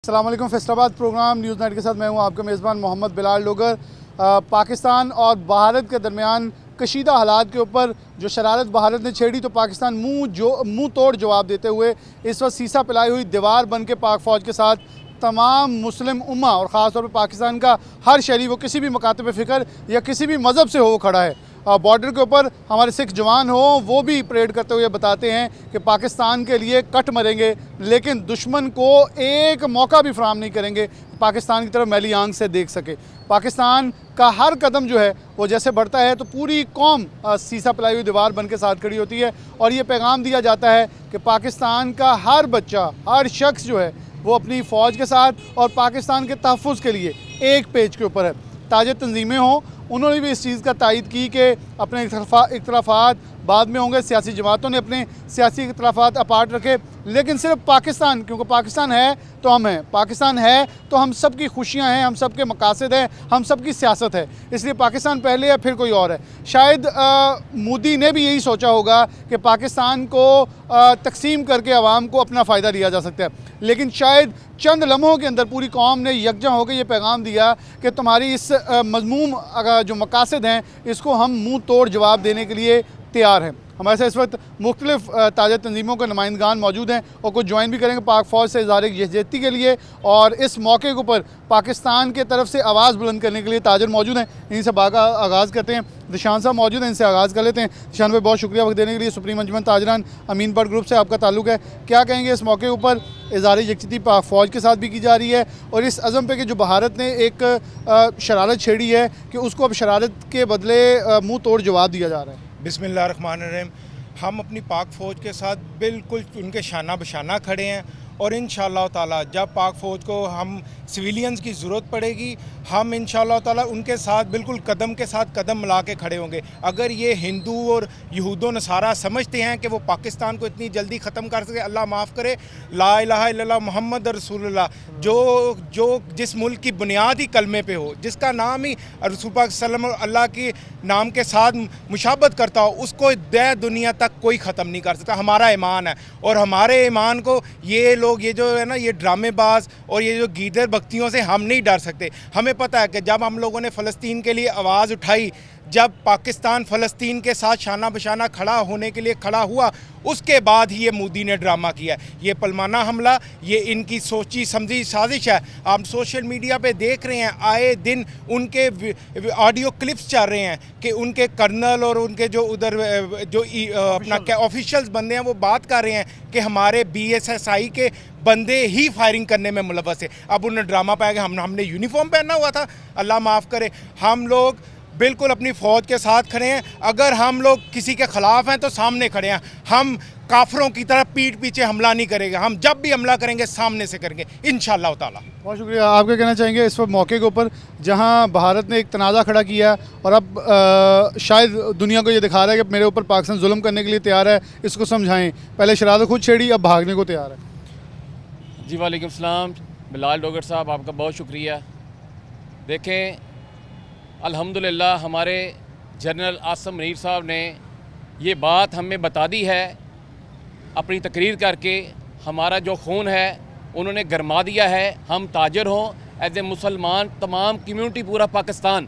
अस्सलाम वालेकुम। Faisalabad programme news night के साथ मैं हूं आपका मेज़बान मोहम्मद बिलाल डोगर। पाकिस्तान और भारत के दरमियान कशीदा हालात के ऊपर जो शरारत भारत ने छेड़ी तो पाकिस्तान मुंह तोड़ जवाब देते हुए इस वक्त सीसा पिलाई हुई दीवार बन के पाक फ़ौज के साथ तमाम मुस्लिम उम्मा और ख़ास तौर पर पाकिस्तान का हर शहरी, वो किसी भी मकातब फ़िक्र या किसी भी मज़हब से हो, वो खड़ा है। बॉर्डर के ऊपर हमारे सिख जवान हो, वो भी परेड करते हुए बताते हैं कि पाकिस्तान के लिए कट मरेंगे, लेकिन दुश्मन को एक मौका भी फराहम नहीं करेंगे पाकिस्तान की तरफ मैली आंख से देख सके। पाकिस्तान का हर कदम जो है वो जैसे बढ़ता है तो पूरी कौम सीसा पिलाई हुई दीवार बन के साथ खड़ी होती है और ये पैगाम दिया जाता है कि पाकिस्तान का हर बच्चा, हर शख्स जो है वो अपनी फ़ौज के साथ और पाकिस्तान के तहफ़्फ़ुज़ के लिए एक पेज के ऊपर है। ताज़ा तंजीमें हों, उन्होंने भी इस चीज़ का तायद की कि अपने इख्तलाफात बाद में होंगे, सियासी जमातों ने अपने सियासी इख्तलाफात अपार्ट रखे, लेकिन सिर्फ पाकिस्तान, क्योंकि पाकिस्तान है तो हम हैं, पाकिस्तान है तो हम सब की खुशियाँ हैं, हम सब के मकासद हैं, हम सब की सियासत है, इसलिए पाकिस्तान पहले या फिर कोई और है। शायद मोदी ने भी यही सोचा होगा कि पाकिस्तान को तकसीम करके आवाम को अपना फ़ायदा लिया जा सकता है, लेकिन शायद चंद लम्हों के अंदर पूरी कौम ने यकजा होकर ये पैगाम दिया कि तुम्हारी इस मज़मूम जो मकासद हैं इसको हम मुँह तोड़ जवाब देने के लिए तैयार हैं। हमारे साथ इस वक्त मुख्तलिफ ताज़ा तंजीमों के नुमाइंदगान मौजूद हैं और कुछ ज्वाइन भी करेंगे पाक फ़ौज से इज़हार यकजहती के लिए, और इस मौके के ऊपर पाकिस्तान के तरफ से आवाज़ बुलंद करने के लिए ताजर मौजूद हैं। इनसे आगाज़ करते हैं। दिशान साहब मौजूद हैं, इनसे आगाज़ कर लेते हैं। दिशान भाई, बहुत शुक्रिया वक्त देने के लिए। सुप्रीम अंजुमन ताजरान अमीन बट ग्रुप से आपका ताल्लुक़ है, क्या कहेंगे इस मौके ऊपर? इज़हार यकजहती पाक फ़ौज के साथ भी की जा रही है और इस अज़म पे कि जो भारत ने एक शरारत छेड़ी है कि उसको अब शरारत के बदले मुँह तोड़ जवाब दिया जा रहा है। बिस्मिल्लाहिर्रहमानिर्रहीम। हम अपनी पाक फ़ौज के साथ बिल्कुल उनके शाना बशाना खड़े हैं और इंशाअल्लाह ताला जब पाक फ़ौज को हम सिविलियंस की ज़रूरत पड़ेगी, हम इंशाअल्लाह ताला उनके साथ बिल्कुल कदम के साथ कदम मिला के खड़े होंगे। अगर ये हिंदू और यहूदो नसारा समझते हैं कि वो पाकिस्तान को इतनी जल्दी ख़त्म कर सके, अल्लाह माफ़ करे, ला इलाहा इल्लल्लाह मुहम्मद रसूलुल्लाह, जो जिस मुल्क की बुनियाद ही कलमे पे हो, जिसका नाम ही रसूल पाक सल्लल्लाहु अलैहि वसल्लम अल्लाह के नाम के साथ मुशाबत करता हो, उसको दे दुनिया तक कोई ख़त्म नहीं कर सकता। हमारा ईमान है और हमारे ईमान को ये लोग, ये जो है ना, ये ड्रामेबाज और ये जो गीदर बख्तियों से हम नहीं डर सकते। हमें पता है कि जब हम लोगों ने फ़लस्तीन के लिए आवाज़ उठाई, जब पाकिस्तान फ़लस्तीन के साथ शाना बशाना खड़ा होने के लिए खड़ा हुआ, उसके बाद ही ये मोदी ने ड्रामा किया। ये पलमाना हमला, ये इनकी सोची समझी साजिश है। आप सोशल मीडिया पे देख रहे हैं, आए दिन उनके ऑडियो क्लिप्स चल रहे हैं कि उनके कर्नल और उनके जो उधर जो अपना क्या ऑफिशियल्स बंदे हैं वो बात कर रहे हैं कि हमारे BSSI के बंदे ही फायरिंग करने में मुलव्वस है। अब उन्हें ड्रामा पाया कि हमने यूनिफॉर्म पहना हुआ था। अल्लाह माफ़ करे, हम लोग बिल्कुल अपनी फ़ौज के साथ खड़े हैं। अगर हम लोग किसी के ख़िलाफ़ हैं तो सामने खड़े हैं। हम काफरों की तरह पीठ पीछे हमला नहीं करेंगे। हम जब भी हमला करेंगे सामने से करेंगे इंशाअल्लाह ताला। बहुत शुक्रिया। आप क्या कहना चाहेंगे इस वक्त मौके के ऊपर जहां भारत ने एक तनाज़ा खड़ा किया और अब शायद दुनिया को ये दिखा रहा है कि मेरे ऊपर पाकिस्तान जुल्म करने के लिए तैयार है, इसको समझाएं। पहले शरारत खुद छेड़ी, अब भागने को तैयार है। जी वालेकुम सलाम। बिलाल डोगर साहब, आपका बहुत शुक्रिया। देखें, अल्हम्दुलिल्लाह हमारे जनरल आसिम मुनीर साहब ने ये बात हमें बता दी है अपनी तकरीर करके। हमारा जो खून है उन्होंने गरमा दिया है। हम ताजर हों, एज ए मुसलमान तमाम कम्यूनिटी, पूरा पाकिस्तान,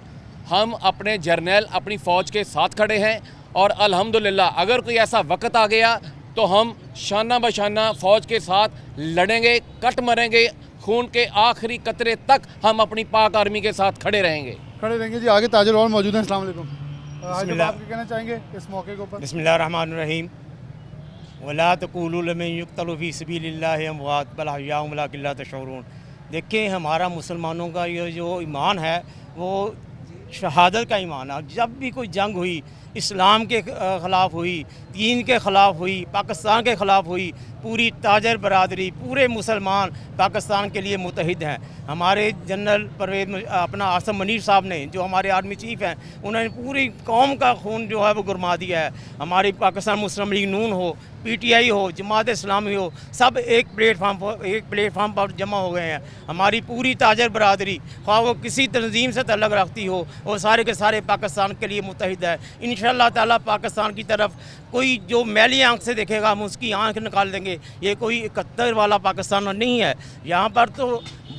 हम अपने जर्नल, अपनी फ़ौज के साथ खड़े हैं और अल्हम्दुलिल्लाह अगर कोई ऐसा वक्त आ गया तो हम शाना बशाना फ़ौज के साथ लड़ेंगे, कट मरेंगे, खून के आखिरी कतरे तक हम अपनी पाक आर्मी के साथ खड़े रहेंगे जी। आगे ताजर और मौजूद हैं। अस्सलाम वालेकुम। आप कहना चाहेंगे इस मौके के ऊपर? बिस्मिल्लाहिर्रहमानिर्रहीम। वला तक़ूलू लिमन युक़्तलू फ़ी सबीलिल्लाहि अमवात बल अहयाउन वलाकिन ला तशऊरून। देखिए, हमारा मुसलमानों का ये जो ईमान है वो शहादत का ईमान है। जब भी कोई जंग हुई, इस्लाम के ख़िलाफ़ हुई, दीन के ख़िलाफ़ हुई, पाकिस्तान के ख़िलाफ़ हुई, पूरी ताजर बरादरी, पूरे मुसलमान पाकिस्तान के लिए मुतहिद हैं। हमारे जनरल परवेज़ अपना आसिम मुनीर साहब ने, जो हमारे आर्मी चीफ़ हैं, उन्होंने पूरी कौम का खून जो है वो गुरमा दिया है। हमारी पाकिस्तान मुस्लिम लीग नून हो, PTI हो, जमात इस्लामी हो, सब एक प्लेटफार्म पर जमा हो गए हैं। हमारी पूरी ताजर बरादरी, ख्वाह वो किसी तंजीम से तल्लुक़ रखती हो, वो सारे के सारे पाकिस्तान के लिए मुतहिद है। इंशाअल्लाह ताला पाकिस्तान की तरफ कोई जो मैली आंख से देखेगा हम उसकी आंख निकाल देंगे। ये कोई 71 वाला पाकिस्तान नहीं है। यहाँ पर तो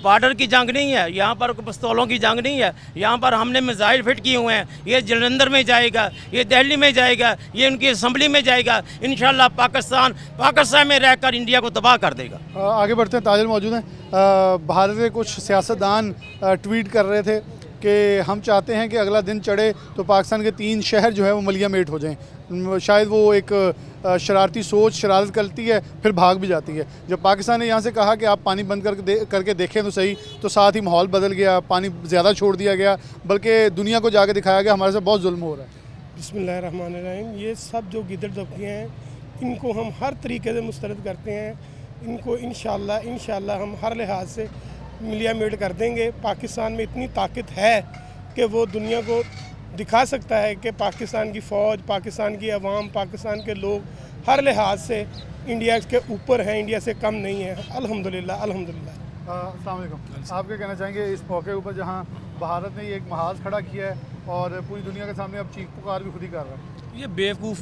बॉर्डर की जंग नहीं है, यहाँ पर पिस्तौलों की जंग नहीं है। यहाँ पर हमने मिसाइल फिट किए हुए हैं। ये जलंधर में जाएगा, ये दिल्ली में जाएगा, ये उनकी असम्बली में जाएगा। इंशाअल्लाह पाकिस्तान में रहकर इंडिया को तबाह कर देगा। आगे बढ़ते हैं, ताजिर मौजूद हैं। भारत के कुछ सियासतदान ट्वीट कर रहे थे कि हम चाहते हैं कि अगला दिन चढ़े तो पाकिस्तान के 3 शहर जो है वो मलिया मेट हो जाएं। शायद वो एक शरारती सोच, शरारत करती है फिर भाग भी जाती है। जब पाकिस्तान ने यहाँ से कहा कि आप पानी बंद करके देखें तो सही, तो साथ ही माहौल बदल गया, पानी ज़्यादा छोड़ दिया गया, बल्कि दुनिया को जाके दिखाया गया हमारे साथ बहुत जुल्म हो रहा है। बिस्मिल्लाहिर्रहमानिर्रहीम। ये सब जो गिदड़ दबकियाँ हैं इनको हम हर तरीके से मुस्तरद करते हैं। इनको इंशाअल्लाह हम हर लिहाज से मिलिया मेट कर देंगे। पाकिस्तान में इतनी ताकत है कि वो दुनिया को दिखा सकता है कि पाकिस्तान की फ़ौज, पाकिस्तान की आवाम, पाकिस्तान के लोग हर लिहाज से इंडिया के ऊपर हैं, इंडिया से कम नहीं है। अल्हम्दुलिल्लाह अल्हम्दुलिल्लाह। अस्सलाम वालेकुम। आप क्या कहना चाहेंगे इस मौके ऊपर जहाँ भारत ने ये एक महाज खड़ा किया है और पूरी दुनिया के सामने अब चीख पुकार भी खुद ही कर रहा है? ये बेवकूफ़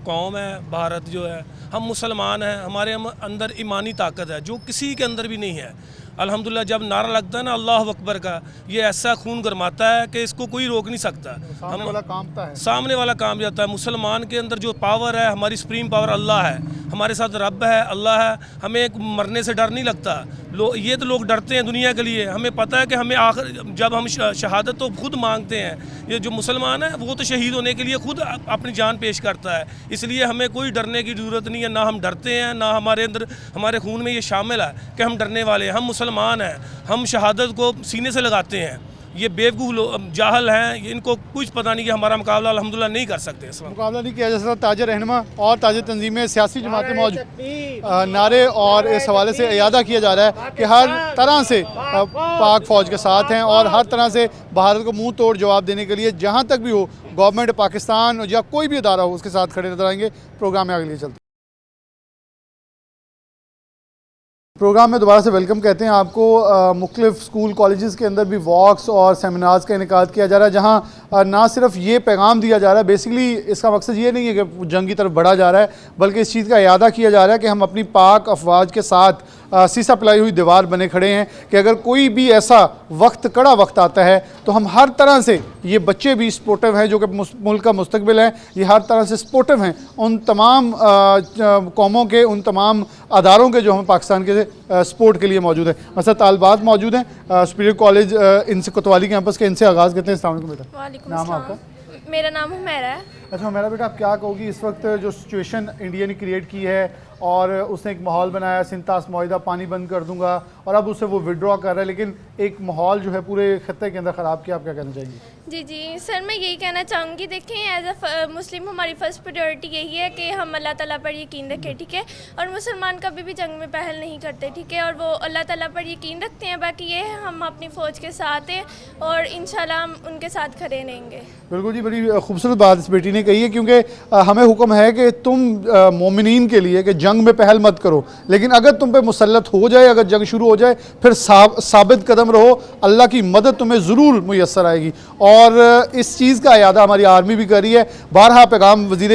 कौम है भारत जो है। हम मुसलमान हैं, हमारे अंदर ईमानी ताकत है जो किसी के अंदर भी नहीं है। अल्हम्दुलिल्लाह जब नारा लगता है ना अल्लाह अकबर का, ये ऐसा खून गरमाता है कि इसको कोई रोक नहीं सकता। सामने वाला कांपता है, सामने वाला काम जाता है। मुसलमान के अंदर जो पावर है, हमारी सुप्रीम पावर अल्लाह है, हमारे साथ रब है, अल्लाह है। हमें एक मरने से डर नहीं लगता। ये तो लोग डरते हैं दुनिया के लिए। हमें पता है कि हमें आखिर जब हम शहादत तो खुद मांगते हैं। ये जो मुसलमान है वो तो शहीद होने के लिए खुद अपनी जान पेश करता है। इसलिए हमें कोई डरने की ज़रूरत नहीं है, ना हम डरते हैं, ना हमारे अंदर हमारे खून में ये शामिल है कि हम डरने वाले हैं। हम मुसलमान हैं, हम शहादत को सीने से लगाते हैं। ये बेवकूफ़ लोग जाहल हैं, इनको कुछ पता नहीं कि हमारा मुकाबला अल्हम्दुलिल्लाह नहीं कर सकते। मुकाबला नहीं किया जा सकता। ताजा रहनुमा और ताजा तंजीमें, सियासी जमातें मौजूद नारे और इस हवाले से इयादा किया जा रहा है कि हर तरह से पाक फ़ौज के साथ हैं और हर तरह से भारत को मुंह तोड़ जवाब देने के लिए जहाँ तक भी हो गवर्नमेंट पाकिस्तान या कोई भी अदारा हो उसके साथ खड़े नजर आएंगे। प्रोग्राम में आगे लिए चलते हैं। प्रोग्राम में दोबारा से वेलकम कहते हैं आपको। मुख्तलिफ स्कूल कॉलेजेस के अंदर भी वॉक्स और सेमिनार्स का इनेकाद किया जा रहा है, जहाँ ना सिर्फ ये पैगाम दिया जा रहा है, बेसिकली इसका मकसद ये नहीं है कि जंग की तरफ बढ़ा जा रहा है, बल्कि इस चीज़ का इयादा किया जा रहा है कि हम अपनी पाक अफवाज के साथ सीसा पिलाई हुई दीवार बने खड़े हैं कि अगर कोई भी ऐसा कड़ा वक्त आता है तो हम हर तरह से, ये बच्चे भी सपोर्टिव हैं जो कि मुल्क का मुस्तकबिल है, ये हर तरह से सपोर्टिव हैं उन तमाम कौमों के, उन तमाम अदारों के जो हम पाकिस्तान के सपोर्ट के लिए मौजूद हैं। मतलब तालबात मौजूद हैं सुपीरियर कॉलेज इनसे कोतवाली कैंपस के। इनसे आगाज़ करते हैं। अस्सलाम वालेकुम बेटा। वालेकुम नाम आपका? मेरा नाम हुमैरा है। अच्छा हुमैरा बेटा, आप क्या कहोगी इस वक्त जो सिचुएशन इंडिया ने क्रिएट की है और उसने एक माहौल बनाया, सिंतास मुआहिदा पानी बंद कर दूंगा, और अब उससे वो विड्रॉ कर रहा है, लेकिन एक माहौल जो है पूरे खत्ते के अंदर ख़राब किया, आप क्या कहना चाहेंगी? जी सर, मैं यही कहना चाहूँगी, देखें एज अ मुस्लिम हमारी फ़र्स्ट प्रायोरिटी यही है कि हम अल्लाह ताला पर यकीन रखें, ठीक है। और मुसलमान कभी भी जंग में पहल नहीं करते, ठीक है, और वो अल्लाह ताला पर यकीन रखते हैं। बाकी ये है हम अपनी फ़ौज के साथ हैं और इंशाल्लाह हम उनके साथ खड़े रहेंगे। बिल्कुल जी, बड़ी खूबसूरत बात इस बेटी ने कही है, क्योंकि हमें हुक्म है कि तुम मोमिनीन के लिए कि जंग में पहल मत करो, लेकिन अगर तुम पे मुसल्लत हो जाए, अगर जंग शुरू हो जाए, फिर साबित कदम रहो, अल्लाह की मदद तुम्हें ज़रूर मुयस्सर आएगी। और इस चीज़ का इयादा हमारी आर्मी भी कर रही है। बारहा पैगाम वज़ीर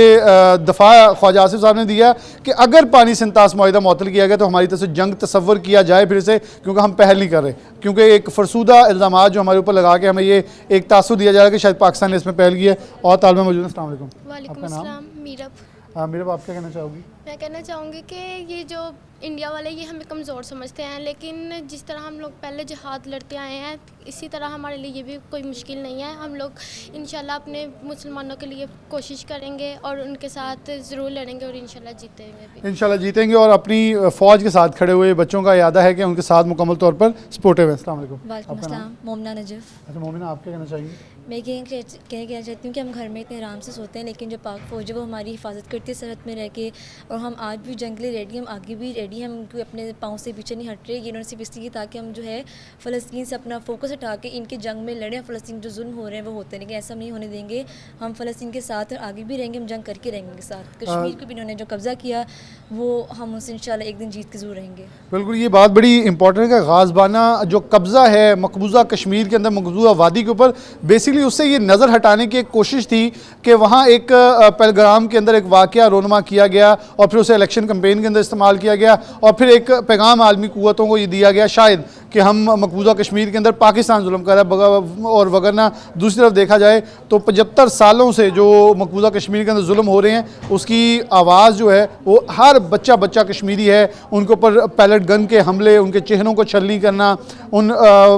दफ़ा ख्वाजा आसिफ साहब ने दिया कि अगर पानी सिंतास मुआहिदा मुअत्तल किया गया तो हमारी तरफ से जंग तसव्वुर किया जाए फिर से, क्योंकि हम पहल नहीं कर रहे, क्योंकि एक फरसूदा इल्ज़ामात जो हमारे ऊपर लगा के हमें ये एक तासुर दिया जा रहा है कि शायद पाकिस्तान ने इसमें पहल की है। और तालिबा मौजूद है। अस्सलाम वालेकुम। वालेकुम अस्सलाम। मीरब। मीरब, आप क्या कहना चाहोगी? मैं कहना चाहूँगी कि ये जो इंडिया वाले ये हमें कमज़ोर समझते हैं, लेकिन जिस तरह हम लोग पहले जिहाद लड़ते आए हैं इसी तरह हमारे लिए ये भी कोई मुश्किल नहीं है। हम लोग इंशाल्लाह अपने मुसलमानों के लिए कोशिश करेंगे और उनके साथ ज़रूर लड़ेंगे और इंशाल्लाह जीतेंगे भी। इंशाल्लाह जीतेंगे और अपनी फ़ौज के साथ खड़े हुए बच्चों का इरादा है कि उनके साथ मुकम्मल तौर पर सपोर्टिव है। अस्सलाम वालेकुम। वालेकुम अस्सलाम। मोमना नजफ़। अच्छा मोमिना, आप क्या कहना चाहेंगी? मैं कहना चाहती हूँ कि हम घर में इतने आराम से सोते हैं, लेकिन जो पाक फ़ौज है वो हमारी हिफाजत करती है सरहद में रह के, और हम आज भी जंग के लिए रेडी, हम आगे भी रेडी हैं, हम अपने पाँव से पीछे नहीं हट रहे। ये इन्होंने सिर्फ इसलिए ताकि हम जो है फ़लस्तीन से अपना फोकस हटा के इनके जंग में लड़ें, फ़लस्तीन जो जुल्म हो रहे हैं वो होते हैं, लेकिन ऐसा नहीं होने देंगे। हम फ़लस्तीन के साथ आगे भी रहेंगे, हम जंग करके रहेंगे उनके साथ। कश्मीर को भी इन्होंने जो कब्ज़ा किया वो हम उनसे इंशाल्लाह एक दिन जीत के ज़रूर रहेंगे। बिल्कुल, ये बात बड़ी इंपॉर्टेंट है कि गाज़बाना जो कब्ज़ा है मकबूजा कश्मीर के अंदर मकबूजा वादी के ऊपर, बेसिकली उससे ये नज़र हटाने की एक कोशिश थी कि वहाँ एक पहलगाम के अंदर एक वाक़या रोनमा किया गया और फिर उसे इलेक्शन कैंपेन के अंदर इस्तेमाल किया गया और फिर एक पैगाम आलमी क़ुव्वतों को ये दिया गया शायद कि हम मकबूजा कश्मीर के अंदर पाकिस्तान जुल्म कर रहा है। और वगरना दूसरी तरफ देखा जाए तो 75 सालों से जो मकबूजा कश्मीर के अंदर जुल्म हो रहे हैं उसकी आवाज़ जो है वो हर बच्चा कश्मीरी है, उनके ऊपर पैलेट गन के हमले, उनके चेहरों को छलनी करना, उन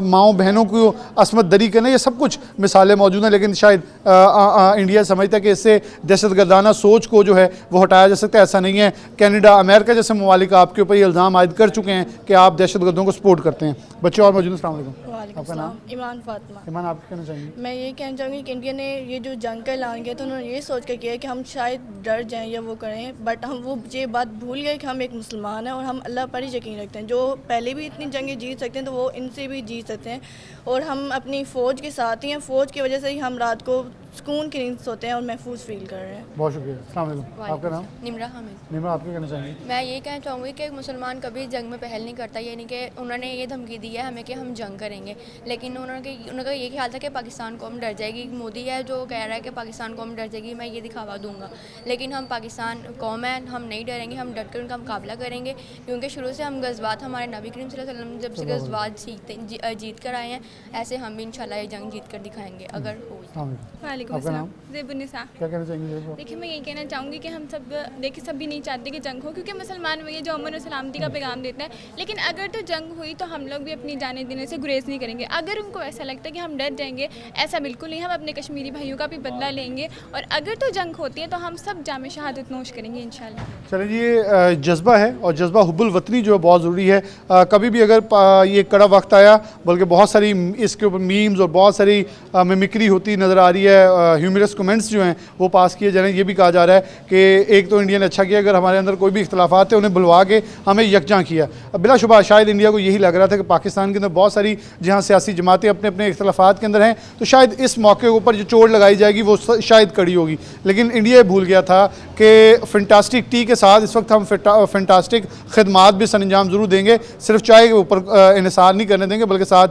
माओ बहनों को असमत दरी करना, ये सब कुछ मिसालें मौजूद हैं। लेकिन शायद इंडिया समझता है कि इससे दहशतगर्दाना सोच को जो है वो हटाया जा सकता है। ऐसा नहीं है। कनाडा, अमेरिका जैसे ममालिक आपके ऊपर ये इल्ज़ाम आयद कर चुके हैं कि आप दहशतगर्दों को सपोर्ट करते हैं। बच्चे और मौजूद। अस्सलाम वालेकुम। आपका नाम? ईमान फातिमा। ईमान, आप क्या कहना चाहेंगे? मैं ये कहना चाहूँगी कि इंडिया ने ये जो जंग का ऐलान किया तो उन्होंने ये सोच कर किया कि हम शायद डर जाएं या वो करें, बट हम वो ये बात भूल गए कि हम एक मुसलमान हैं और हम अल्लाह पर ही यकीन रखते हैं। जो पहले भी इतनी जंगें जीत सकते हैं तो वो इनसे भी जीत सकते हैं और हम अपनी फ़ौज के साथ ही हैं। फ़ौज की वजह से ही हम रात को सुकून की नींद सोते हैं और महफूज फील कर रहे हैं। बहुत शुक्रिया। अस्सलाम वालेकुम। आपका नाम? निमरा हामिद। निमरा, आप क्या कहना चाहेंगे? मैं ये कहना चाहूँगी कि मुसलमान कभी जंग में पहल नहीं करता, यानी कि उन्होंने ये धमकी दी है हमें कि हम जंग करेंगे, लेकिन उनका ये ख्याल था कि पाकिस्तान को हम डर जाएगी। मोदी है जो कह रहा है कि पाकिस्तान को हम डर जाएगी, मैं ये दिखावा दूंगा, लेकिन हम पाकिस्तान कौम है, हम नहीं डरेंगे, हम डर कर उनका मुकाबला करेंगे, क्योंकि शुरू से हम गज़वात, हमारे नबी करीम सल्लल्लाहु अलैहि वसल्लम जब से गज़वात जीत कर आए हैं, ऐसे हम भी इंशाल्लाह ये जंग जीत कर दिखाएंगे अगर हो। वालेकुम अस्सलाम। ज़ेबुन्निसा। क्या कहना चाहेंगे? देखिए, मैं ये कहना चाहूँगी कि हम सब देखिए सभी नहीं चाहते कि जंग हो, क्योंकि मुसलमान वही है जो अमन और सलामती का पैगाम देता है, लेकिन अगर तो जंग हुई तो हम लोग भी अपनी जाने देने से गुरेज नहीं करेंगे। अगर उनको ऐसा लगता है कि हम डर जाएंगे, ऐसा बिल्कुल नहीं। हम अपने कश्मीरी भाइयों का भी बदला लेंगे और अगर तो जंग होती है तो हम सब जामे शहादत नोश करेंगे इंशाल्लाह। चलिए, ये जज्बा है और जज्बा हुब्बुल वतनी जो है बहुत ज़रूरी है। कभी भी अगर ये कड़ा वक्त आया, बल्कि बहुत सारी इसके ऊपर मीम्स और बहुत सारी मिमिक्री होती नज़र आ रही है, ह्यूमरस कमेंट्स जो हैं वो पास किए जा रहे हैं। ये भी कहा जा रहा है कि एक तो इंडिया ने अच्छा किया, अगर हमारे अंदर कोई भी इख्तलाफात थे उन्हें बुलवा के हमें यकजा किया। बिलाशुबा शायद इंडिया को यही लग रहा था कि पाकिस्तान के अंदर बहुत सारी जहाँ सियासी जमातें अपने अपने इख्तलाफात के अंदर हैं, तो शायद इस मौके के ऊपर जो चोट लगाई जाएगी वो शायद कड़ी होगी। लेकिन इंडिया भूल गया था कि फैंटास्टिक टी के साथ इस वक्त हम फैंटास्टिक खदमात भी सरंजाम ज़रूर देंगे। सिर्फ चाय के ऊपर इन्हिसार नहीं करने देंगे, बल्कि साथ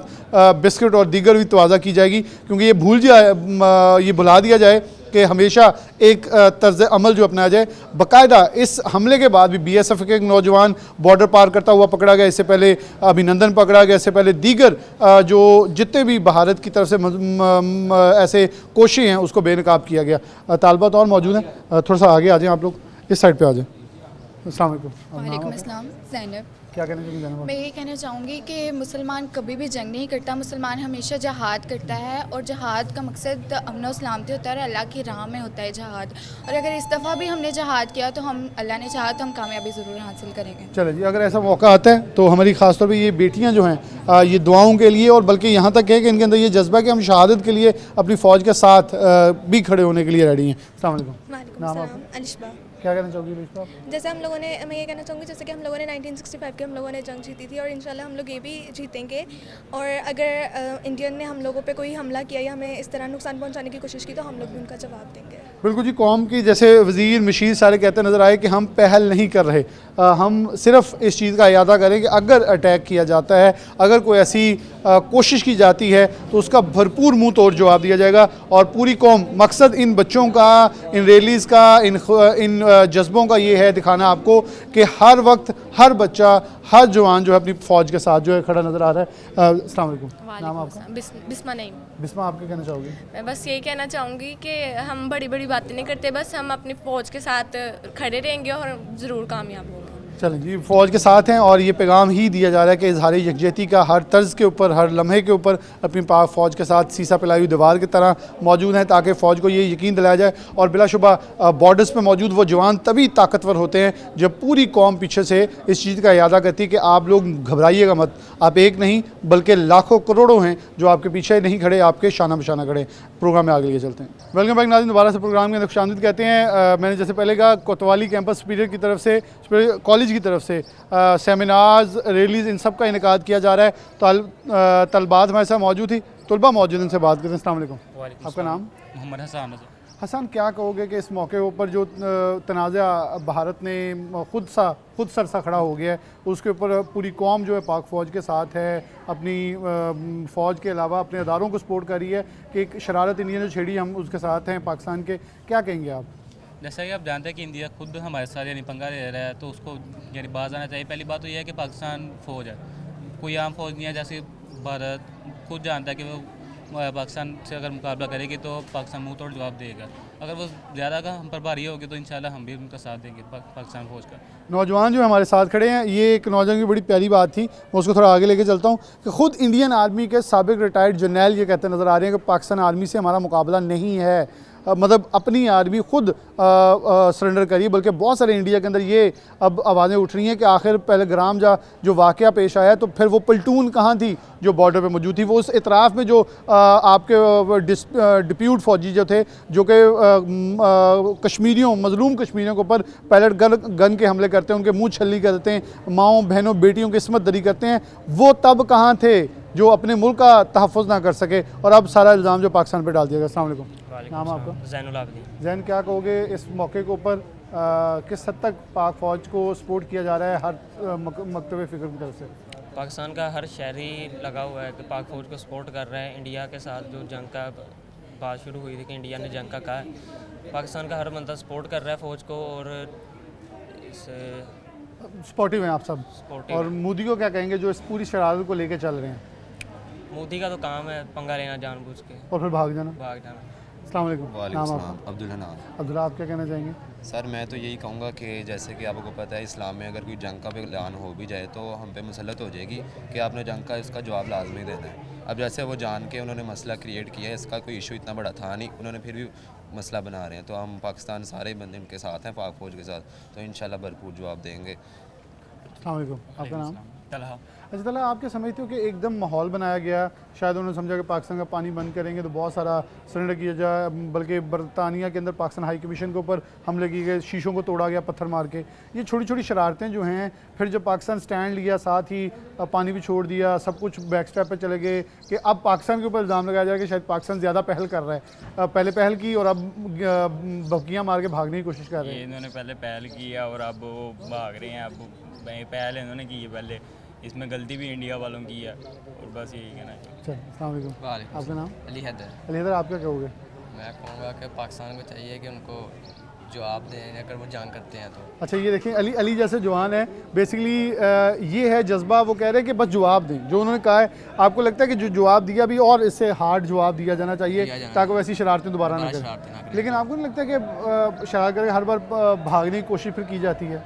बिस्किट और दीगर भी तवाज़ा की जाएगी, क्योंकि ये भुला दिया जाए कि हमेशा एक तर्ज अमल जो अपनाया जाए। बाकायदा इस हमले के बाद भी BSF के एक नौजवान बॉर्डर पार करता हुआ पकड़ा गया, इससे पहले अभिनंदन पकड़ा गया, इससे पहले दीगर जो जितने भी भारत की तरफ से ऐसे कोशिशें हैं उसको बेनकाब किया गया। तालबा तो और मौजूद हैं, थोड़ा सा आगे आ जाएँ आप लोग, इस साइड पर आ जाएँ। अस्सलाम वालेकुम। वालेकुम अस्सलाम। ज़ैनब। क्या कहना चाहिए ज़ैनब? मैं ये कहना चाहूँगी कि मुसलमान कभी भी जंग नहीं करता, मुसलमान हमेशा जहाद करता है और जहाद का मकसद अमन और सलामती होता है और अल्लाह की राह में होता है जहाद। और अगर इस दफ़ा भी हमने जहाद किया तो हम अल्लाह ने चाहा तो हम कामयाबी ज़रूर हासिल करेंगे। चलो जी, अगर ऐसा मौका आता है तो हमारी ख़ास तौर पे ये बेटियां जो हैं ये दुआओं के लिए, और बल्कि यहाँ तक है कि इनके अंदर ये जज्बा कि हम शहादत के लिए अपनी फ़ौज के साथ भी खड़े होने के लिए रेडी हैं। अस्सलाम वालेकुम। नाम आपका? अलिशबा। क्या कहना चाहोगी अलिशबा? जैसे हम लोगों ने, मैं ये कहना चाहूँगी जैसे कि हम लोगों ने 1965 के हम लोगों ने जंग जीती थी और इंशाल्लाह हम लोग ये भी जीतेंगे। और अगर इंडियन ने हम लोगों पे कोई हमला किया या हमें इस तरह नुकसान पहुंचाने की कोशिश की तो हम लोग भी उनका जवाब देंगे। बिल्कुल जी, कौम की जैसे वज़ीर मशीर सारे कहते नज़र आए कि हम पहल नहीं कर रहे, हम सिर्फ इस चीज़ का इरादा करें कि अगर अटैक किया जाता है, अगर कोई ऐसी कोशिश की जाती है तो उसका भरपूर मुंह तोड़ जवाब दिया जाएगा। और पूरी कौम, मकसद इन बच्चों का, इन रैलीज़ का, इन जज्बों का ये है दिखाना आपको कि हर वक्त हर बच्चा, हर जवान जो है अपनी फ़ौज के साथ जो है खड़ा नज़र आ रहा है। अस्सलाम वालेकुम। नाम आपका? बिस्मा नईम। बिस्मा, आप क्या कहना चाहोगी? मैं बस यही कहना चाहूँगी कि हम बड़ी बड़ी बातें नहीं करते, बस हम अपनी फ़ौज के साथ खड़े रहेंगे और ज़रूर कामयाब होंगे। चलें जी, फ़ौज के साथ हैं और ये पैगाम ही दिया जा रहा है कि इजहार यकजहती का हर तर्ज़ के ऊपर, हर लम्हे के ऊपर अपनी पाक फ़ौज के साथ सीसा पिलाई हुई दीवार की तरह मौजूद हैं, ताकि फ़ौज को ये यकीन दिलाया जाए। और बिलाशुबा बॉर्डर्स पर मौजूद वो जवान तभी ताकतवर होते हैं जब पूरी कौम पीछे से इस चीज़ का इरादा करती है कि आप लोग घबराइएगा मत, आप एक नहीं बल्कि लाखों करोड़ों हैं जो आपके पीछे नहीं खड़े, आपके शाना बशाना खड़े। प्रोग्राम में आगे लिए चलते हैं। वेलकम बैक नाज़रीन, दोबारा से प्रोग्राम में खुशामदीद कहते हैं। मैंने जैसे पहले कहा, कोतवाली कैंपस सुपीरियर की तरफ से, कॉलेज की तरफ से सेमिनार्स, रैलीज़, इन सब का इनेकाद किया जा रहा है। तो तलबात हमारे साथ मौजूद थी, तलबा मौजूद, इनसे बात करते हैं। अस्सलाम वालेकुम, आपका नाम? मोहम्मद हसन। हसन, क्या कहोगे कि इस मौके पर जो तनाज़ा भारत ने खुद सर सा खड़ा हो गया है, उसके ऊपर पूरी कौम जो है पाक फ़ौज के साथ है, अपनी फ़ौज के अलावा अपने अदारों को सपोर्ट कर रही है कि एक शरारत इंडिया जो छेड़ी, हम उसके साथ हैं पाकिस्तान के, क्या कहेंगे आप? जैसा कि आप जानते हैं कि इंडिया खुद हमारे साथ यानी पंगा ले रहा है, तो उसको यानी बाज आना चाहिए। पहली बात तो यह है कि पाकिस्तान फ़ौज है, कोई आम फ़ौज नहीं है। जैसे भारत खुद जानता है कि वो पाकिस्तान से अगर मुकाबला करेगी तो पाकिस्तान मुँह तोड़ जवाब देगा। अगर वो ज़्यादा का हम पर भारी होगी तो इंशाल्लाह हम भी उनका साथ देंगे, पाकिस्तान फ़ौज का। नौजवान जो हमारे साथ खड़े हैं, ये एक नौजवान की बड़ी प्यारी बात थी, मैं उसको थोड़ा आगे लेके चलता हूँ कि ख़ुद इंडियन आर्मी के साबिक रिटायर्ड जर्नैल ये कहते नज़र आ रहे हैं कि पाकिस्तान आर्मी से हमारा मुकाबला नहीं है। मतलब अपनी आर्मी खुद सरेंडर करिए, बल्कि बहुत सारे इंडिया के अंदर ये अब आवाज़ें उठ रही हैं कि आखिर पहले ग्राम जो वाक़या पेश आया, तो फिर वो प्लटून कहाँ थी जो बॉर्डर पे मौजूद थी। वो उस इतराफ़ में जो आपके डिप्यूट फ़ौजी जो थे, जो कि कश्मीरियों, मज़लूम कश्मीरियों के ऊपर पैलेट गन के हमले करते हैं, उनके मुँह छल्ली करते हैं, माओं बहनों बेटियों की इस्मत दरी करते हैं, वो तब कहाँ थे जो अपने मुल्क का तहफ़्फ़ुज़ ना कर सके, और अब सारा इल्ज़ाम जो पाकिस्तान पर डाल दिया गया। अस्सलाम वालेकुम, नाम आपका? ज़ैनुल आबिदीन। जैन, क्या कहोगे इस मौके के ऊपर किस हद तक पाक फ़ौज को सपोर्ट किया जा रहा है हर मकतब फ़िक्र की तरफ से? पाकिस्तान का हर शहरी लगा हुआ है कि पाक फ़ौज को सपोर्ट कर रहा है। इंडिया के साथ जो जंग का बात शुरू हुई थी कि इंडिया ने जंग का कहा है, पाकिस्तान का हर बंदा सपोर्ट कर रहा है फ़ौज को, और इस सपोर्टिव हैं आप सब। और मोदी को क्या कहेंगे जो इस पूरी शरारत को लेके चल रहे हैं? मोदी का तो काम है पंगा लेना जानबूझ के और फिर भाग जाना। अस्सलाम वालेकुम, नाम आपका? अब्दुल्ला नाम। अब्दुल्ला, आप क्या कहना चाहेंगे? सर मैं तो यही कहूँगा कि जैसे कि आपको पता है इस्लाम में अगर कोई जंग का भी ऐलान हो भी जाए तो हम पे मुसलत हो जाएगी कि आपने जंग का इसका जवाब लाजमी देना है। अब जैसे वो जान के उन्होंने मसला क्रिएट किया है, इसका कोई इशू इतना बड़ा था नहीं, उन्होंने फिर भी मसला बना रहे हैं, तो हम पाकिस्तान सारे बंदे उनके साथ हैं, पाक फ़ौज के साथ, तो इंशाल्लाह भरपूर जवाब देंगे। अस्सलाम वालेकुम, आपका नाम? तलहा। अच्छा तला, आप क्या समझते हो कि एकदम माहौल बनाया गया, शायद उन्होंने समझा कि पाकिस्तान का पानी बंद करेंगे तो बहुत सारा सरेंडर किया जाए, बल्कि बरतानिया के अंदर पाकिस्तान हाई कमीशन के ऊपर हमले किए गए, शीशों को तोड़ा गया पत्थर मार के। ये छोटी छोटी शरारतें जो हैं, फिर जब पाकिस्तान स्टैंड लिया, साथ ही पानी भी छोड़ दिया, सब कुछ बैक स्टेप पर चले गए कि अब पाकिस्तान के ऊपर इल्ज़ाम लगाया जाए कि शायद पाकिस्तान ज़्यादा पहल कर रहा है। पहले पहल की और अब भपकियाँ मार के भागने की कोशिश कर रहे हैं। इन्होंने पहले पहल किया और अब वो भाग रहे हैं। अब पहल इन्होंने की है पहले, इसमें गलती भी इंडिया वालों की है, और बस यही कहना चाहिए। अच्छा, अस्सलाम वालेकुम, आपका नाम? अली हैदर। अली हैदर, आप क्या कहोगे? मैं कहूँगा कि पाकिस्तान को चाहिए कि उनको जवाब दें अगर वो जंग करते हैं तो। अच्छा, ये देखें, अली जैसे जवान है, बेसिकली ये है जज्बा, वो कह रहे हैं कि बस जवाब दें जो उन्होंने कहा है। आपको लगता है कि जो जवाब दिया भी और इससे हार्ड जवाब दिया जाना चाहिए ताकि वैसी शरारतें दोबारा ना करें? लेकिन आपको नहीं लगता कि शरारत करके हर बार भागने की कोशिश फिर की जाती है?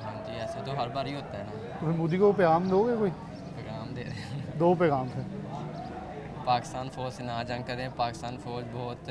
हाँ जी, ऐसे तो हर बार ही होता है ना। तो फिर मोदी को पैगाम दोगे? कोई पैगाम दे रहे हैं। 2 पैगाम थे। पाकिस्तान फ़ौज से ना जंग करें, पाकिस्तान फ़ौज बहुत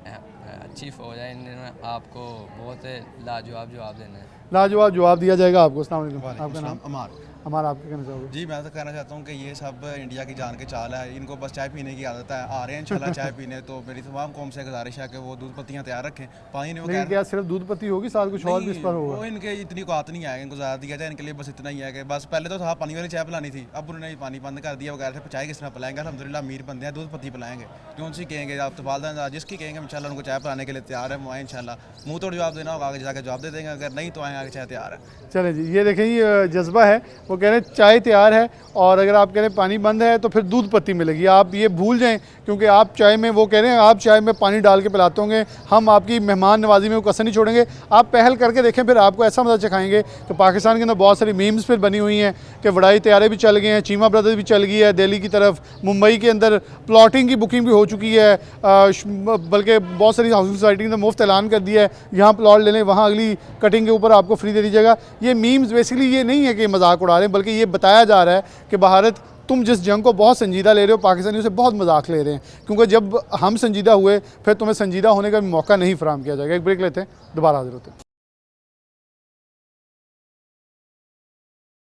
अच्छी फ़ौज है, इन्होंने आपको बहुत लाजवाब जवाब देना है। लाजवाब जवाब दिया जाएगा आपको। अस्सलाम वालेकुम, आपका नाम? अमार। हमारा, आप क्या कहना चाहोगे? जी, मैं तो कहना चाहता हूँ कि ये सब इंडिया की जान के चाल है, इनको बस चाय पीने की आदत है, आ रहे हैं इंशाल्लाह चाय पीने। तो मेरी तमाम कौम से गुजारिश है कि वो दूध पत्तियाँ तैयार रखें, पानी नहीं। लेकिन क्या सिर्फ दूध पत्ती होगी, साथ कुछ और भी इस पर होगा? वो इनके इतनी औकात नहीं है, इनको ज़्यादा दिया जाए, इनके लिए बस इतना ही है कि बस पहले तो था पानी वाली चाय पिलानी थी, अब उन्होंने पानी बंद कर दिया। वगैरह थे चाय किस तरह पिलाएंगे? अल्हम्दुलिल्लाह अमीर बंदे हैं, दूध पत्ती पिलाएंगे। जो उनसे कहेंगे आप तफालदा जिसकी कहेंगे इंशाल्लाह उनको चाय पिलाने के लिए तैयार है। वो आए इंशाल्लाह, मुँह तोड़ जवाब देना होगा, आगे जाकर जवाब दे देंगे, अगर नहीं तो आए आगे चाय तैयार है। चले जी, ये देखें, ये जज्बा है, वो वो कह रहे हैं चाय तैयार है और अगर आप कह रहे हैं पानी बंद है तो फिर दूध पत्ती मिलेगी। आप ये भूल जाएं, क्योंकि आप चाय में, वो कह रहे हैं आप चाय में पानी डाल के पिलाते होंगे, हम आपकी मेहमान नवाजी में वो कसर नहीं छोड़ेंगे। आप पहल करके देखें, फिर आपको ऐसा मज़ा चखाएँगे। तो पाकिस्तान के अंदर बहुत सारी मीम्स फिर बनी हुई हैं कि वड़ाई तैयारे भी चल गए हैं, चीमा ब्रदर्स भी चल गई है दिल्ली की तरफ, मुंबई के अंदर प्लॉटिंग की बुकिंग भी हो चुकी है, बल्कि बहुत सारी हाउसिंग सोसाइटी ने मुफ्त ऐलान कर दिया है, यहाँ प्लॉट ले लें, वहाँ अगली कटिंग के ऊपर आपको फ्री दे दीजिएगा। ये मीम्स बेसिकली ये नहीं है कि मजाक उड़ा रहे हैं, बल्कि ये बताया जा रहा है कि भारत, तुम जिस जंग को बहुत संजीदा ले रहे हो, पाकिस्तानी उसे बहुत मजाक ले रहे हैं, क्योंकि जब हम संजीदा हुए फिर तुम्हें संजीदा होने का भी मौका नहीं फराहम किया जाएगा। एक ब्रेक लेते हैं, दोबारा हाजिर होते हैं।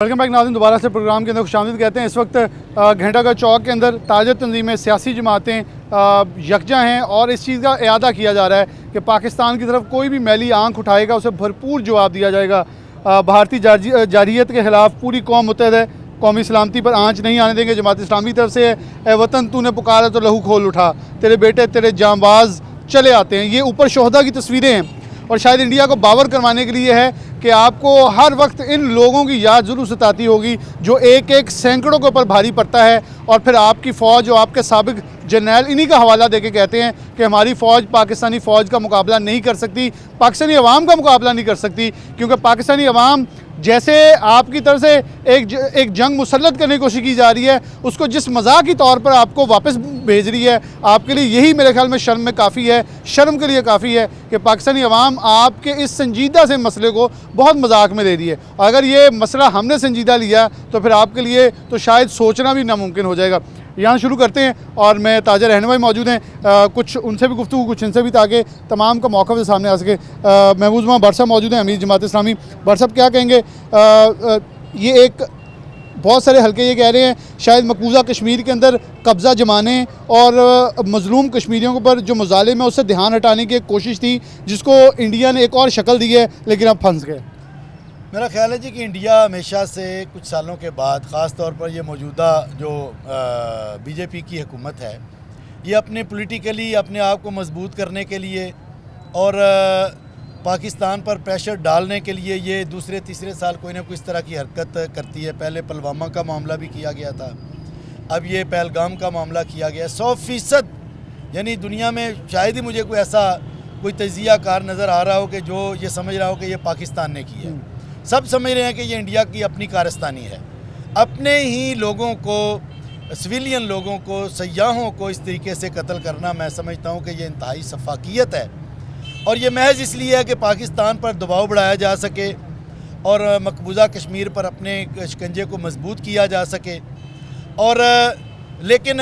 वेलकम बैक नाज़रीन, दोबारा से प्रोग्राम के अंदर खुशामदीद कहते हैं। इस वक्त घंटा का चौक के अंदर ताज़ा तंजीमें, सियासी जमातें यकजा हैं और इस चीज़ का इरादा किया जा रहा है कि पाकिस्तान की तरफ कोई भी मैली आंख उठाएगा उसे भरपूर जवाब दिया जाएगा। भारतीय जारहियत के ख़िलाफ़ पूरी कौम मुत्तहद है, कौमी सलामती पर आँच नहीं आने देंगे। जमात इस्लामी की तरफ से है, ए वतन तूने पुकारा तो लहू खोल उठा, तेरे बेटे तेरे जांबाज चले आते हैं। ये ऊपर शोहदा की तस्वीरें हैं और शायद इंडिया को बावर करवाने के लिए है कि आपको हर वक्त इन लोगों की याद ज़रूर सताती होगी जो एक एक सैकड़ों के ऊपर भारी पड़ता है और फिर आपकी फ़ौज और आपके साबिक जर्नैल इन्हीं का हवाला देके कहते हैं कि हमारी फ़ौज पाकिस्तानी फ़ौज का मुकाबला नहीं कर सकती, पाकिस्तानी अवाम का मुकाबला नहीं कर सकती, क्योंकि पाकिस्तानी अवाम जैसे आपकी तरफ से एक जंग मुसल्लत करने की कोशिश की जा रही है, उसको जिस मजाक की तौर पर आपको वापस भेज रही है, आपके लिए यही मेरे ख्याल में शर्म में काफ़ी है, शर्म के लिए काफ़ी है कि पाकिस्तानी अवाम आपके इस संजीदा से मसले को बहुत मजाक में ले रही है। अगर ये मसला हमने संजीदा लिया तो फिर आपके लिए तो शायद सोचना भी नामुमकिन हो जाएगा। यहाँ शुरू करते हैं और मैं ताज़ा रहनुमाई मौजूद हैं, कुछ उनसे भी गुफ्तगू, कुछ इनसे भी, ताकि तमाम का मौका भी सामने आ सके। महबूब जमां भट्ट साहब मौजूद हैं, अमीर जमात इस्लामी। भट्ट साहब क्या कहेंगे? ये एक बहुत सारे हल्के ये कह रहे हैं शायद मकबूजा कश्मीर के अंदर कब्ज़ा जमाने और मज़लूम कश्मीरियों पर जो मुजालिम है उससे ध्यान हटाने की एक कोशिश थी, जिसको इंडिया ने एक और शक्ल दी है, लेकिन अब फंस गए। मेरा ख्याल है जी कि इंडिया हमेशा से कुछ सालों के बाद, ख़ास तौर पर ये मौजूदा जो बीजेपी की हुकूमत है, ये अपने पॉलिटिकली अपने आप को मजबूत करने के लिए और पाकिस्तान पर प्रेशर डालने के लिए ये दूसरे तीसरे साल कोई ना कोई इस तरह की हरकत करती है। पहले पुलवामा का मामला भी किया गया था, अब ये पहलगाम का मामला किया गया। 100%, यानी दुनिया में शायद ही मुझे कोई ऐसा कोई तजिया कार नज़र आ रहा हो कि जो ये समझ रहा हो कि ये पाकिस्तान ने की है। सब समझ रहे हैं कि ये इंडिया की अपनी कारस्तानी है। अपने ही लोगों को, सिविलियन लोगों को, सयाहों को इस तरीके से कत्ल करना, मैं समझता हूँ कि ये इंतहाई सफाकियत है और ये महज इसलिए है कि पाकिस्तान पर दबाव बढ़ाया जा सके और मकबूजा कश्मीर पर अपने शिकंजे को मजबूत किया जा सके। और लेकिन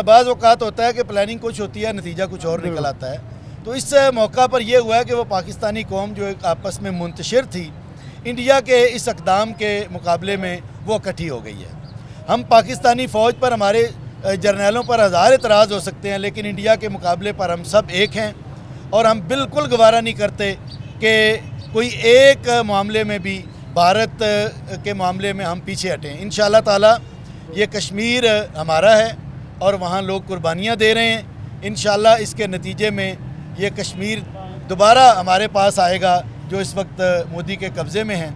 बाज़ औक़ात होता है कि प्लानिंग कुछ होती है, नतीजा कुछ और निकल आता है। तो इस मौका पर यह हुआ है कि वो पाकिस्तानी कौम जो एक आपस में मुंतशिर थी, इंडिया के इस इक़दाम के मुकाबले में वो इकट्ठी हो गई है। हम पाकिस्तानी फ़ौज पर, हमारे जर्नैलों पर हज़ार एतराज़ हो सकते हैं, लेकिन इंडिया के मुकाबले पर हम सब एक हैं और हम बिल्कुल गवारा नहीं करते कि कोई एक मामले में भी, भारत के मामले में हम पीछे हटें। इंशाअल्लाह ताला ये कश्मीर हमारा है और वहाँ लोग कुर्बानियाँ दे रहे हैं। इंशाअल्लाह इसके नतीजे में ये कश्मीर दोबारा हमारे पास आएगा जो इस वक्त मोदी के कब्ज़े में हैं।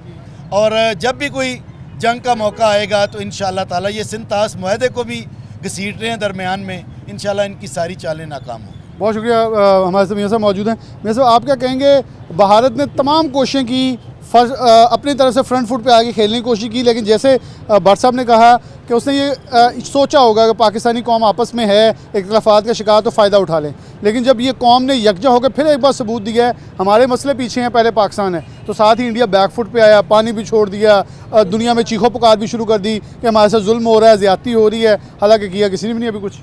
और जब भी कोई जंग का मौका आएगा तो इंशाअल्लाह ताला ये सिंतास मुआहदे को भी घसीट रहे हैं दरमियान में, इंशाअल्लाह इनकी सारी चालें नाकाम हों। बहुत शुक्रिया। हमारे साथ मियां साहब मौजूद हैं। मियां साहब, आप क्या कहेंगे? भारत ने तमाम कोशिशें की, अपनी तरफ से फ्रंट फुट पे आगे खेलने की कोशिश की, लेकिन जैसे भट्ट साहब ने कहा कि उसने ये सोचा होगा कि पाकिस्तानी कौम आपस में है, इख्तलाफात का शिकार, तो फ़ायदा उठा लें। लेकिन जब ये कौम ने यकजा होकर फिर एक बार सबूत दिया है हमारे मसले पीछे हैं, पहले पाकिस्तान है, तो साथ ही इंडिया बैक फुट पे आया, पानी भी छोड़ दिया, दुनिया में चीखो पुकार भी शुरू कर दी कि हमारे साथ जुल्म हो रहा है, ज़्यादती हो रही है, हालांकि किया किसी ने भी नहीं अभी कुछ।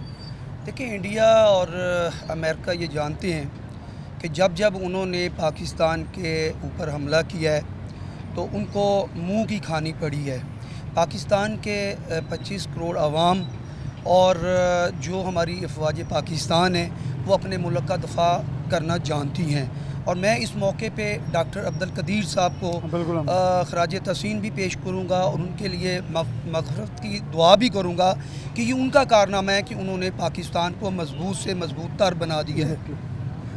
देखिए, इंडिया और अमेरिका ये जानते हैं कि जब जब उन्होंने पाकिस्तान के ऊपर हमला किया है तो उनको मुंह की खानी पड़ी है। पाकिस्तान के 25 करोड़ आवाम और जो हमारी अफवाज पाकिस्तान है वो अपने मुल्क का दफ़ा करना जानती हैं। और मैं इस मौके पे डॉक्टर अब्दुल कदीर साहब को खराज तहसीन भी पेश करूँगा और उनके लिए मग़फ़िरत की दुआ भी करूँगा कि ये उनका कारनामा है कि उन्होंने पाकिस्तान को मजबूत से मजबूत तर बना दिया है।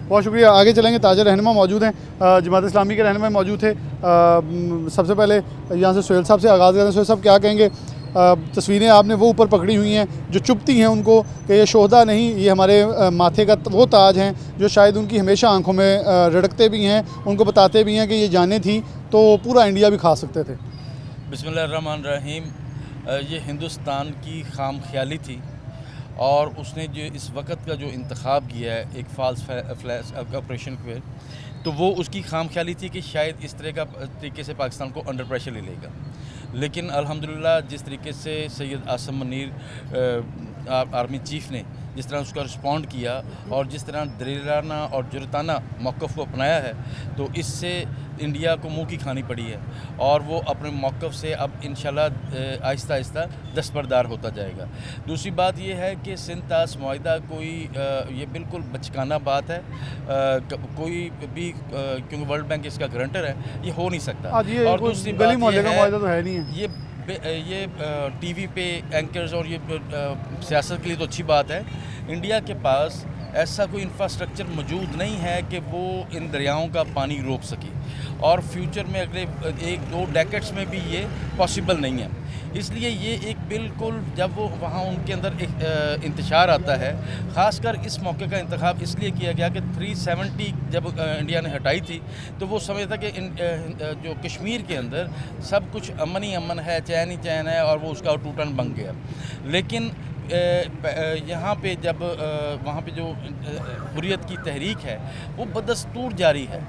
बहुत शुक्रिया। आगे चलेंगे, ताजा रहनुमा मौजूद हैं, जमात इस्लामी के रहनुमा मौजूद थे। सबसे पहले यहाँ से सोहेल साहब से आगाज़ करते हैं। सोहेल साहब, क्या कहेंगे? तस्वीरें आपने वो ऊपर पकड़ी हुई हैं जो चुभती हैं उनको कि ये शोहदा नहीं, ये हमारे माथे का वो ताज हैं जो शायद उनकी हमेशा आंखों में रड़कते भी हैं, उनको बताते भी हैं कि ये जाने थी तो पूरा इंडिया भी खा सकते थे। बिस्मिल्लाहिर्रहमानिर्रहीम। ये हिंदुस्तान की खाम ख्याली थी और उसने जो इस वक्त का जो इंतखाब किया है एक फ़ाल्स फ्लैश ऑपरेशन पे, तो वो उसकी खाम ख्याली थी कि शायद इस तरह का तरीके से पाकिस्तान को अंडर प्रेशर ले लेगा। लेकिन अल्हम्दुलिल्लाह जिस तरीके से सैयद आसम मुनीर आर्मी चीफ़ ने जिस तरह उसका रिस्पॉन्ड किया और जिस तरह दलेराना और जुर्ताना मौक़िफ़ को अपनाया है, तो इससे इंडिया को मुंह की खानी पड़ी है और वो अपने मौक़िफ़ से अब इंशाल्लाह आहिस्ता आहिस्ता दस्तबरदार होता जाएगा। दूसरी बात ये है कि सिंध ताश मुआहिदा कोई ये बिल्कुल बचकाना बात है, कोई भी क्योंकि वर्ल्ड बैंक इसका गारंटर है, ये हो नहीं सकता। और दूसरी बात तो है नहीं है ये टीवी पे एंकर्स और ये सियासत के लिए तो अच्छी बात है। इंडिया के पास ऐसा कोई इंफ्रास्ट्रक्चर मौजूद नहीं है कि वो इन दरियाओं का पानी रोक सके और फ्यूचर में अगले 1-2 डेकेड्स में भी ये पॉसिबल नहीं है। इसलिए ये एक बिल्कुल जब वो वहाँ उनके अंदर एक इंतशार आता है, ख़ासकर इस मौके का इंतखाब इसलिए किया गया कि 370 जब इंडिया ने हटाई थी तो वो समझ था कि जो कश्मीर के अंदर सब कुछ अमन ही अमन है, चैन ही चैन है और वो उसका टूटन बन गया। लेकिन यहाँ पे जब वहाँ पे जो हुर्रियत की तहरीक है वो बदस्तूर जारी है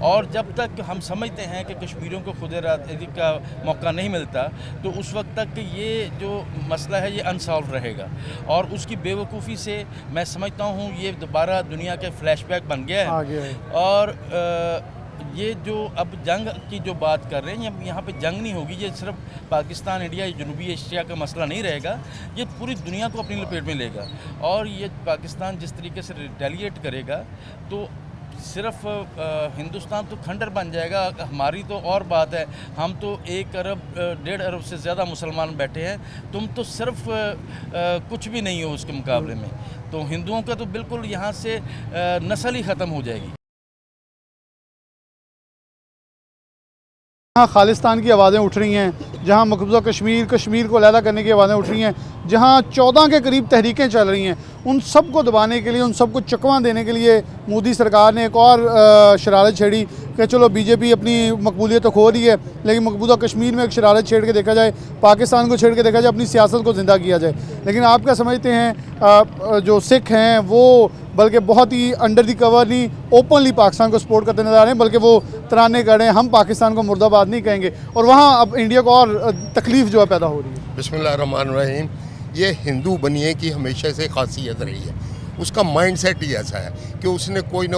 और जब तक हम समझते हैं कि कश्मीरियों को खुद इरादे का मौका नहीं मिलता तो उस वक्त तक ये जो मसला है ये अनसॉल्व रहेगा और उसकी बेवकूफ़ी से मैं समझता हूँ ये दोबारा दुनिया के फ्लैशबैक बन गया है। और ये जो अब जंग की जो बात कर रहे हैं, यहाँ पे जंग नहीं होगी, ये सिर्फ पाकिस्तान इंडिया जनूबी एशिया का मसला नहीं रहेगा, ये पूरी दुनिया को अपनी लपेट में लेगा और ये पाकिस्तान जिस तरीके से रिटेलिएट करेगा तो सिर्फ हिंदुस्तान तो खंडर बन जाएगा। हमारी तो और बात है, हम तो 1 अरब 1.5 अरब से ज़्यादा मुसलमान बैठे हैं, तुम तो सिर्फ कुछ भी नहीं हो उसके मुकाबले में। तो हिंदुओं का तो बिल्कुल यहाँ से नस्ल ही ख़त्म हो जाएगी। जहाँ खालिस्तान की आवाज़ें उठ रही हैं, जहाँ मकबूजा कश्मीर को अलहदा करने की आवाज़ें उठ रही हैं, जहाँ 14 के करीब तहरीकें चल रही हैं, उन सब को दबाने के लिए, उन सब को चकवा देने के लिए मोदी सरकार ने एक और शरारत छेड़ी कि चलो बीजेपी अपनी मकबूलियत तो खो रही है लेकिन मकबूजा कश्मीर में एक शरारत छेड़ के देखा जाए, पाकिस्तान को छेड़ के देखा जाए, अपनी सियासत को ज़िंदा किया जाए। लेकिन आप क्या समझते हैं जो सिख हैं वो बल्कि बहुत ही अंडर द कवर नहीं, ओपनली पाकिस्तान को सपोर्ट करते नजर आ रहे हैं, बल्कि वो तराने कर रहे हैं हम पाकिस्तान को मुर्दाबाद नहीं कहेंगे और वहाँ अब इंडिया को और तकलीफ़ जो है पैदा हो रही है। बिस्मिल्लाहिर्रहमानिर्रहीम। ये हिंदू बनिए की हमेशा से खासियत रही है, उसका माइंडसेट ही ऐसा है कि उसने कोई ना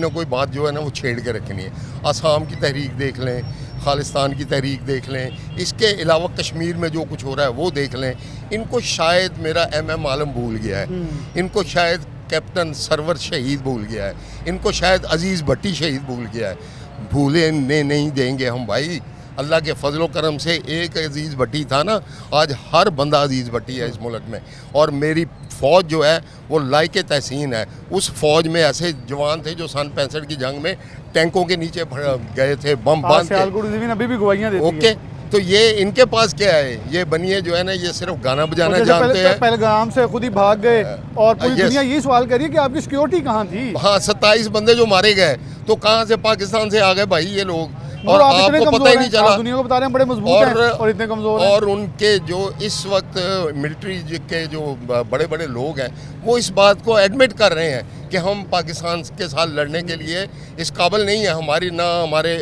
कोई बात जो है ना वो छेड़ के रखनी है। असम की तहरीक देख लें, खालिस्तान की तहरीक देख लें, इसके अलावा कश्मीर में जो कुछ हो रहा है वो देख लें। इनको शायद मेरा MM आलम भूल गया है, इनको शायद कैप्टन सरवर शहीद भूल गया है, इनको शायद अजीज़ भट्टी शहीद भूल गया है। भूलने नहीं देंगे हम भाई, अल्लाह के फजलो करम से एक अजीज़ भट्टी था ना, आज हर बंदा अजीज़ भट्टी है इस मुल्क में। और मेरी फ़ौज जो है वो लायक तहसीन है। उस फ़ौज में ऐसे जवान थे जो सन 65 की जंग में टैंकों के नीचे गए थे बम बांध के। अभी भी गवाहियां देती है। ओके, तो ये इनके पास क्या है, ये बनिए जो है ना ये सिर्फ गाना बजाना जानते हैं। पहलगाम से खुद ही भाग गए और पूरी दुनिया यही सवाल कर रही है कि आपकी सिक्योरिटी कहाँ थी। हाँ, 27 बंदे जो मारे गए तो कहाँ से पाकिस्तान से आ गए भाई ये लोग, और आपको पता ही नहीं चला। दुनिया को बता रहे हैं बड़े मजबूत हैं और इतने कमजोर हैं। और उनके जो इस वक्त मिलिट्री के जो बड़े बड़े लोग हैं वो इस बात को एडमिट कर रहे हैं कि हम पाकिस्तान के साथ लड़ने के लिए इस काबिल नहीं है, हमारी ना हमारे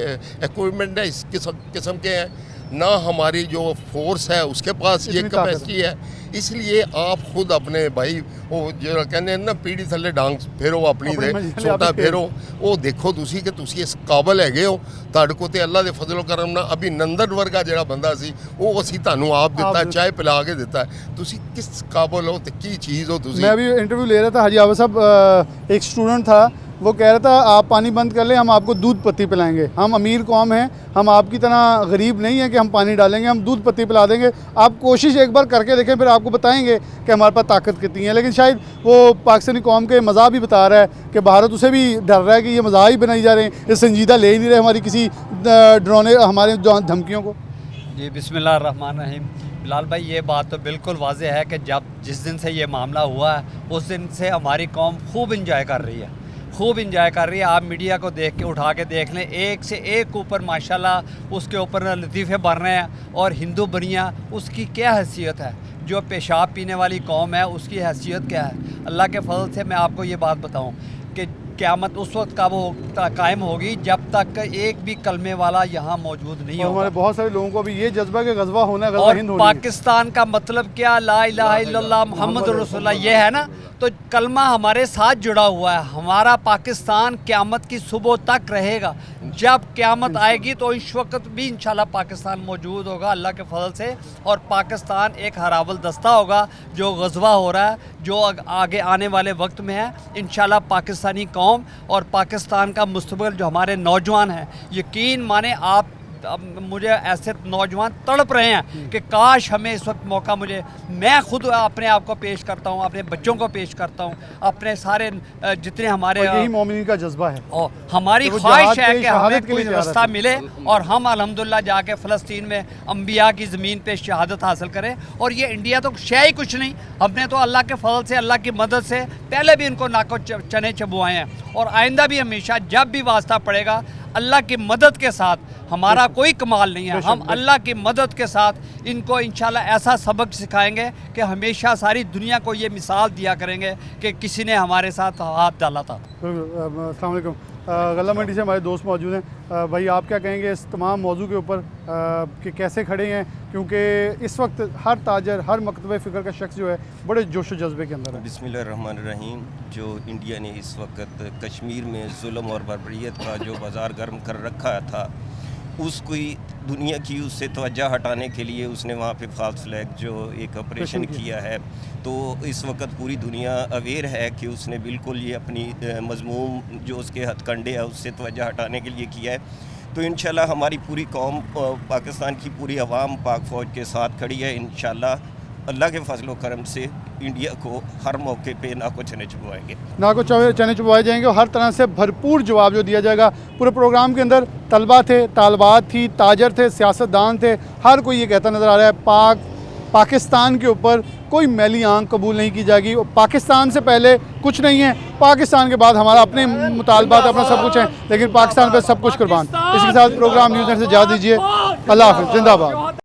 इक्विपमेंट है इस किस्म के हैं, ना हमारी जो फोर्स है उसके पास ये कैपेसिटी है। इसलिए आप खुद अपने भाई वो जो कहते हैं ना पीढ़ी थले डांग फेरो अपनी दे छोटा फेरो, वो देखो तुसी कि तुसी इस काबिल हैगे हो, ਤੁਹਾਡੇ ਕੋਲ ਤੇ ਅੱਲਾ ਦੇ ਫਜ਼ਲ ਕਰਮ ਨਾਲ ਅਭਿਨੰਦਨ ਵਰਗਾ ਜਿਹੜਾ ਬੰਦਾ ਸੀ ਉਹ ਅਸੀਂ ਤੁਹਾਨੂੰ ਆਪ ਦਿੱਤਾ, ਚਾय पिला के ਦਿੱਤਾ। ਤੁਸੀਂ किस काबिल हो तो की चीज़ हो ਤੁਸੀਂ। मैं अभी इंटरव्यू ले रहा था हाजी आवा साहब, एक स्टूडेंट था वो कह रहा था आप पानी बंद कर लें, हम आपको दूध पत्ती पिलाएंगे। हम अमीर कौम हैं, हम आपकी तरह गरीब नहीं हैं कि हम पानी डालेंगे, हम दूध पत्ती पिला देंगे। आप कोशिश एक बार करके देखें, फिर आपको बताएंगे कि हमारे पास ताकत कितनी है। लेकिन शायद वो पाकिस्तानी कौम के मज़ाक भी बता रहा है कि भारत उसे भी डर रहा है कि ये मज़ाक ही बनाई जा रहे हैं, ये संजीदा ले ही नहीं रहे हमारी किसी ड्रोने हमारे धमकियों को। जी बिस्मिल्लाहिर्रहमानिर्रहीम। बिलाल भाई, ये बात तो बिल्कुल वाज़ेह है कि जिस दिन से ये मामला हुआ है उस दिन से हमारी कौम खूब इंजॉय कर रही है, खूब इंजॉय कर रही है। आप मीडिया को देख के उठा के देख लें, एक से एक ऊपर माशाल्लाह उसके ऊपर लतीफ़े बन रहे हैं। और हिंदू बनिया उसकी क्या हैसियत है, जो पेशाब पीने वाली कौम है उसकी हैसियत क्या है। अल्लाह के फजल से मैं आपको ये बात बताऊँ कि क़यामत उस वक्त का वो कायम होगी जब तक एक भी कलमे वाला यहाँ मौजूद नहीं होगा। हमारे बहुत सारे लोगों को भी ये जज्बा के गज़वा होना है, गज़वा हिंद होनी है। पाकिस्तान का मतलब क्या, ला इलाहा इल्लल्लाह मुहम्मद रसूलुल्लाह, ये है ना। तो कलमा हमारे साथ जुड़ा हुआ है। हमारा पाकिस्तान क़यामत की सुबह तक रहेगा। जब क़यामत आएगी तो इस वक्त भी इंशाल्लाह पाकिस्तान मौजूद होगा अल्लाह के फजल से। और पाकिस्तान एक हरावल दस्ता होगा जो गज़वा हो रहा है, जो आगे आने वाले वक्त में है। इंशाल्लाह पाकिस्तानी कौम और पाकिस्तान का मुस्तक़बिल जो हमारे नौजवान हैं, यकीन माने आप मुझे ऐसे नौजवान तड़प रहे हैं कि काश हमें इस वक्त मौका मैं खुद अपने आप को पेश करता हूँ, अपने बच्चों को पेश करता हूँ, अपने सारे जितने हमारे यही मोमिनीन का जज्बा है। और हमारी तो ख्वाहिश है कि हमें शहादत के कोई लिए रास्ता मिले और हम अल्हम्दुलिल्लाह जाके फ़लस्तीन में अम्बिया की ज़मीन पे शहादत हासिल करें। और ये इंडिया तो शय ही कुछ नहीं, हमने तो अल्लाह के फजल से, अल्लाह की मदद से पहले भी इनको नाको चने चबुआए हैं और आइंदा भी हमेशा जब भी वास्ता पड़ेगा अल्लाह की मदद के साथ। हमारा कोई कमाल नहीं है, हम अल्लाह की मदद के साथ इनको इंशाल्लाह ऐसा सबक सिखाएंगे कि हमेशा सारी दुनिया को ये मिसाल दिया करेंगे कि किसी ने हमारे साथ हाथ डाला था। अस्सलाम वालेकुम। गल्ला मंडी से हमारे दोस्त मौजूद हैं। भाई, आप क्या कहेंगे इस तमाम मौजू के ऊपर कि कैसे खड़े हैं, क्योंकि इस वक्त हर ताजर, हर मकतबे फ़िक्र का शख्स जो है बड़े जोश व जज्बे के अंदर है। बिस्मिल्लाहिर्रहमानिर्रहीम। जो इंडिया ने इस वक्त कश्मीर में जुल्म और बर्बरियत का जो बाज़ार गर्म कर रखा था, उसको दुनिया की उससे तवज्जो हटाने के लिए उसने वहाँ पे फाल्स फ्लैग जो एक ऑपरेशन किया है। तो इस वक्त पूरी दुनिया अवेयर है कि उसने बिल्कुल ये अपनी मज़मूम जो उसके हथकंडे है उससे तवज्जो हटाने के लिए किया है। तो इंशाल्लाह हमारी पूरी कौम, पाकिस्तान की पूरी आवाम पाक फ़ौज के साथ खड़ी है। इंशाल्लाह अल्लाह के फजल करम से इंडिया को हर मौके पे ना को चने चुबवाएंगे, ना को चने चुबवाए जाएंगे और हर तरह से भरपूर जवाब जो दिया जाएगा। पूरे प्रोग्राम के अंदर तलबा थे, तालबात थी, ताजर थे, सियासतदान थे, हर कोई ये कहता नज़र आ रहा है पाकिस्तान के ऊपर कोई मैली आंख कबूल नहीं की जाएगी। पाकिस्तान से पहले कुछ नहीं है, पाकिस्तान के बाद हमारा अपने मुतालबात, अपना सब कुछ है, लेकिन पाकिस्तान पर सब कुछ कुर्बान। इसके साथ प्रोग्राम न्यूज़ नेट से इजाज़त दीजिए। अल्लाह हाफ़िज़, जिंदाबाद।